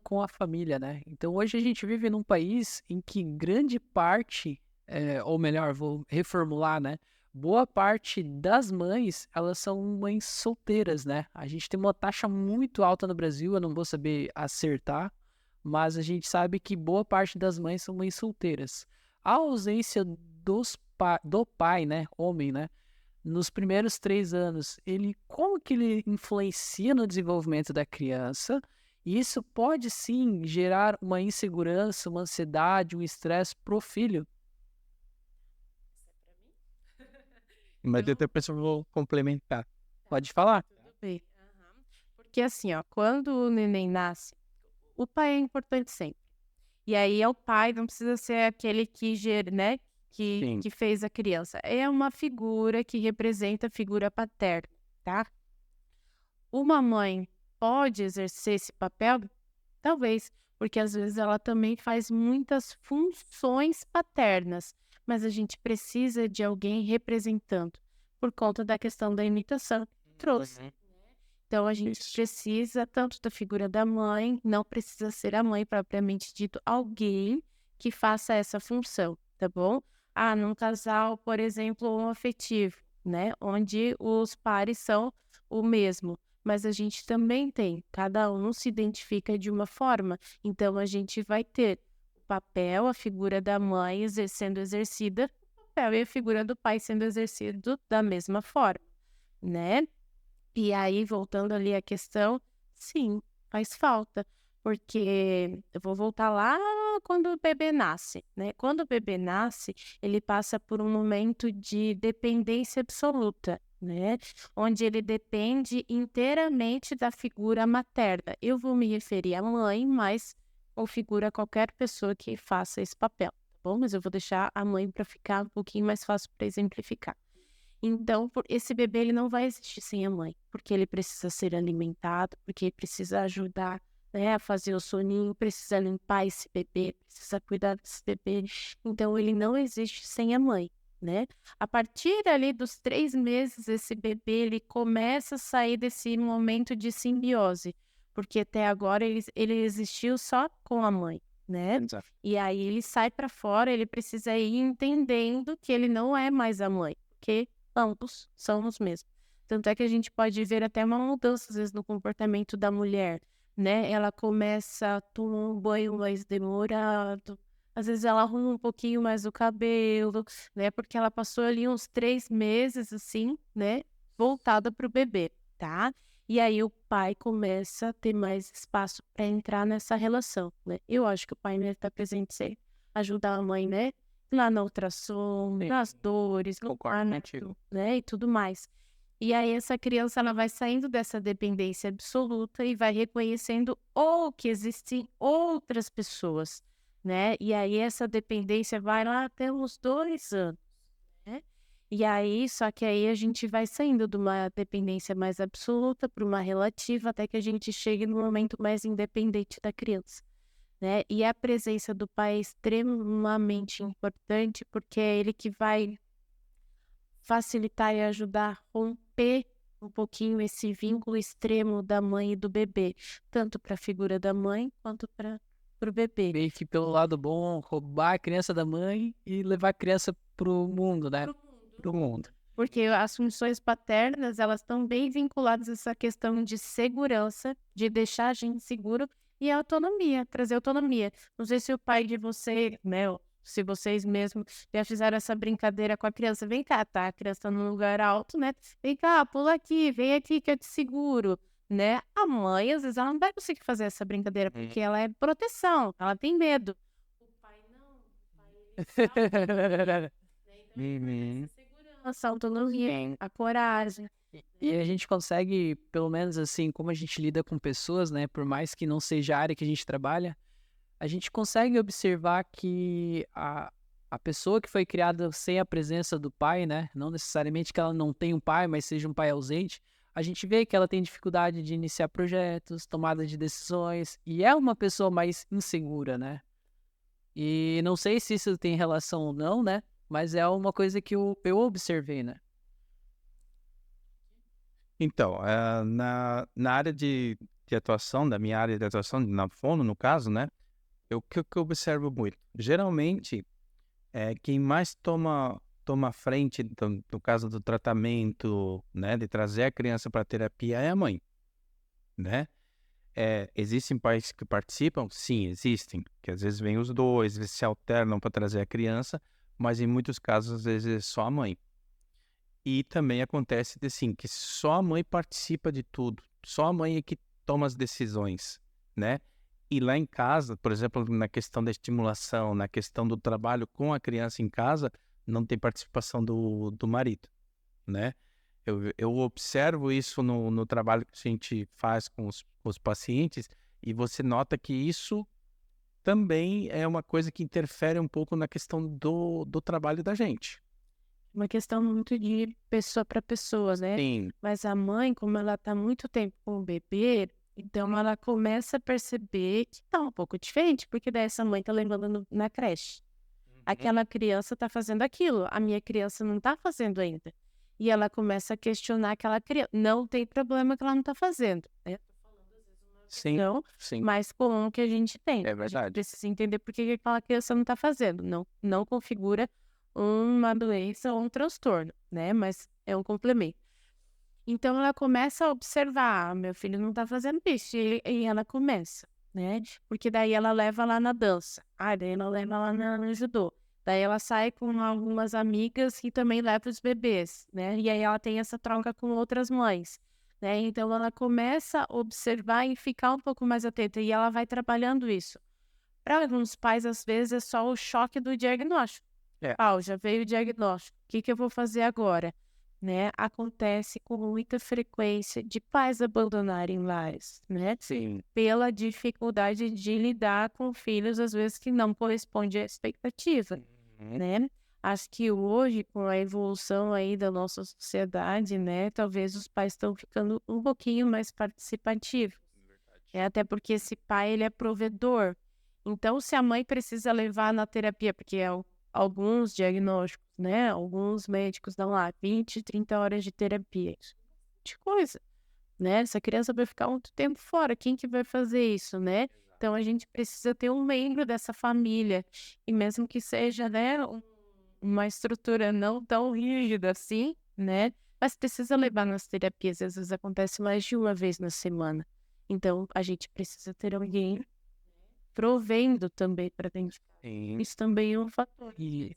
com a família, né. Então hoje a gente vive num país em que grande parte, ou melhor, vou reformular, né, boa parte das mães, elas são mães solteiras, né. A gente tem uma taxa muito alta no Brasil, eu não vou saber acertar, mas a gente sabe que boa parte das mães são mães solteiras. A ausência do pai, né, homem, né, nos primeiros 3 anos, como que ele influencia no desenvolvimento da criança, e isso pode sim gerar uma insegurança, uma ansiedade, um estresse pro filho. Isso é pra mim? Mas eu Então, depois eu vou complementar. tá, Pode falar. tudo bem. Aham. Porque assim, ó, quando o neném nasce, o pai é importante sempre. E aí é o pai, não precisa ser aquele que né, Sim. que fez a criança. É uma figura que representa a figura paterna, tá? Uma mãe pode exercer esse papel? Talvez, porque às vezes ela também faz muitas funções paternas, mas a gente precisa de alguém representando, por conta da questão da imitação que trouxe. Uhum. Então a gente Isso. precisa tanto da figura da mãe, não precisa ser a mãe propriamente dito, alguém que faça essa função, tá bom? Ah, num casal, por exemplo, homoafetivo, né, onde os pares são o mesmo, mas a gente também tem, cada um se identifica de uma forma, então a gente vai ter o papel, a figura da mãe sendo exercida, o papel e a figura do pai sendo exercido da mesma forma, né? E aí, voltando ali à questão, sim, faz falta, porque eu vou voltar lá quando o bebê nasce, né? Quando o bebê nasce, ele passa por um momento de dependência absoluta, né? Onde ele depende inteiramente da figura materna. Eu vou me referir à mãe, mas configura qualquer pessoa que faça esse papel, tá bom? Mas eu vou deixar a mãe para ficar um pouquinho mais fácil para exemplificar. Então, esse bebê ele não vai existir sem a mãe, porque ele precisa ser alimentado, porque ele precisa ajudar, né, a fazer o soninho, precisa limpar esse bebê, precisa cuidar desse bebê. Então, ele não existe sem a mãe, né? A partir ali dos 3 meses, esse bebê ele começa a sair desse momento de simbiose, porque até agora ele existiu só com a mãe, né? Exato. E aí ele sai para fora, ele precisa ir entendendo que ele não é mais a mãe, porque ambos são os mesmos. Tanto é que a gente pode ver até uma mudança, às vezes, no comportamento da mulher, né? Ela começa a tomar um banho mais demorado, às vezes ela arruma um pouquinho mais o cabelo, né? Porque ela passou ali uns 3 meses, assim, né? Voltada para o bebê, tá? E aí o pai começa a ter mais espaço para entrar nessa relação, né? Eu acho que o pai deve estar presente sempre, ajudar a mãe, né? Lá na ultrassom, Sim. nas dores, no Concordo contigo. parto, né, e tudo mais. E aí essa criança ela vai saindo dessa dependência absoluta e vai reconhecendo ou que existem outras pessoas, né, e aí essa dependência vai lá até uns 2 anos, né. E aí só que aí a gente vai saindo de uma dependência mais absoluta para uma relativa, até que a gente chegue no momento mais independente da criança, né. E a presença do pai é extremamente importante, porque é ele que vai facilitar e ajudar a romper um pouquinho esse vínculo extremo da mãe e do bebê, tanto para a figura da mãe quanto para o bebê. Meio que pelo lado bom, roubar a criança da mãe e levar a criança pro mundo, né, Para o mundo. pro mundo. Porque as funções paternas, elas estão bem vinculadas a essa questão de segurança, de deixar a gente seguro e autonomia, trazer autonomia. Não sei se o pai de você, né, ou se vocês mesmos já fizeram essa brincadeira com a criança. Vem cá, tá? A criança tá num lugar alto, né? Vem cá, pula aqui, vem aqui que eu te seguro, né? A mãe, às vezes, ela não vai conseguir fazer essa brincadeira Uhum. porque ela é proteção, ela tem medo. O pai não, o pai ele sabe, né? Então ele vai dar essa Uhum. segurança, a autonomia, a coragem, E a gente consegue, pelo menos assim, como a gente lida com pessoas, né, por mais que não seja a área que a gente trabalha, a gente consegue observar que a pessoa que foi criada sem a presença do pai, né, não necessariamente que ela não tenha um pai, mas seja um pai ausente, a gente vê que ela tem dificuldade de iniciar projetos, tomada de decisões, e é uma pessoa mais insegura, né? E não sei se isso tem relação ou não, né? Mas é uma coisa que eu observei, né? Então, na área de de atuação, da minha área de atuação, na fono, no caso, né? O que eu observo muito? Geralmente, quem mais toma frente, então, no caso do tratamento, né, de trazer a criança para a terapia, é a mãe, né? Existem pais que participam? Sim, existem. Que às vezes vêm os dois, às vezes se alternam para trazer a criança, mas em muitos casos, às vezes, é só a mãe. E também acontece assim, que só a mãe participa de tudo, só a mãe é que toma as decisões, né? E lá em casa, por exemplo, na questão da estimulação, na questão do trabalho com a criança em casa, não tem participação do marido, né? Eu observo isso no trabalho que a gente faz com os pacientes e você nota que isso também é uma coisa que interfere um pouco na questão do trabalho da gente. Uma questão muito de pessoa para pessoa, né? Sim, Mas a mãe, como ela tá muito tempo com o bebê, então ela começa a perceber que tá um pouco diferente, porque daí essa mãe tá levando na creche. Aquela criança tá fazendo aquilo, a minha criança não tá fazendo ainda. E ela começa a questionar aquela criança. Não tem problema que ela não tá fazendo, né? sim, Não, sim, mais comum que a gente tem. é A gente verdade. precisa entender por que aquela criança não está fazendo. Não configura uma doença ou um transtorno, né? Mas é um complemento. Então ela começa a observar, meu filho não está fazendo isso, e ela começa, né? Porque daí ela leva lá na dança, daí ela leva lá no judô. Daí ela sai com algumas amigas e também leva os bebês, né? E aí ela tem essa troca com outras mães, né? Então ela começa a observar e ficar um pouco mais atenta e ela vai trabalhando isso. Para alguns pais, às vezes, é só o choque do diagnóstico. É. Já veio o diagnóstico, o que eu vou fazer agora? Né? Acontece com muita frequência de pais abandonarem lares, né? Sim. Pela dificuldade de lidar com filhos, às vezes, que não correspondem à expectativa, né? Acho que hoje, com a evolução aí da nossa sociedade, né? Talvez os pais estão ficando um pouquinho mais participativos. Até porque esse pai, ele é provedor. Então, se a mãe precisa levar na terapia, porque alguns diagnósticos, né? Alguns médicos dão lá 20, 30 horas de terapia. Isso é muita coisa, né? Essa criança vai ficar muito tempo fora. Quem que vai fazer isso, né? Então, a gente precisa ter um membro dessa família. E mesmo que seja, né? Uma estrutura não tão rígida assim, né? Mas precisa levar nas terapias. Às vezes acontece mais de uma vez na semana. Então, a gente precisa ter alguém provendo também para dentro. Sim. Isso também é um fator. E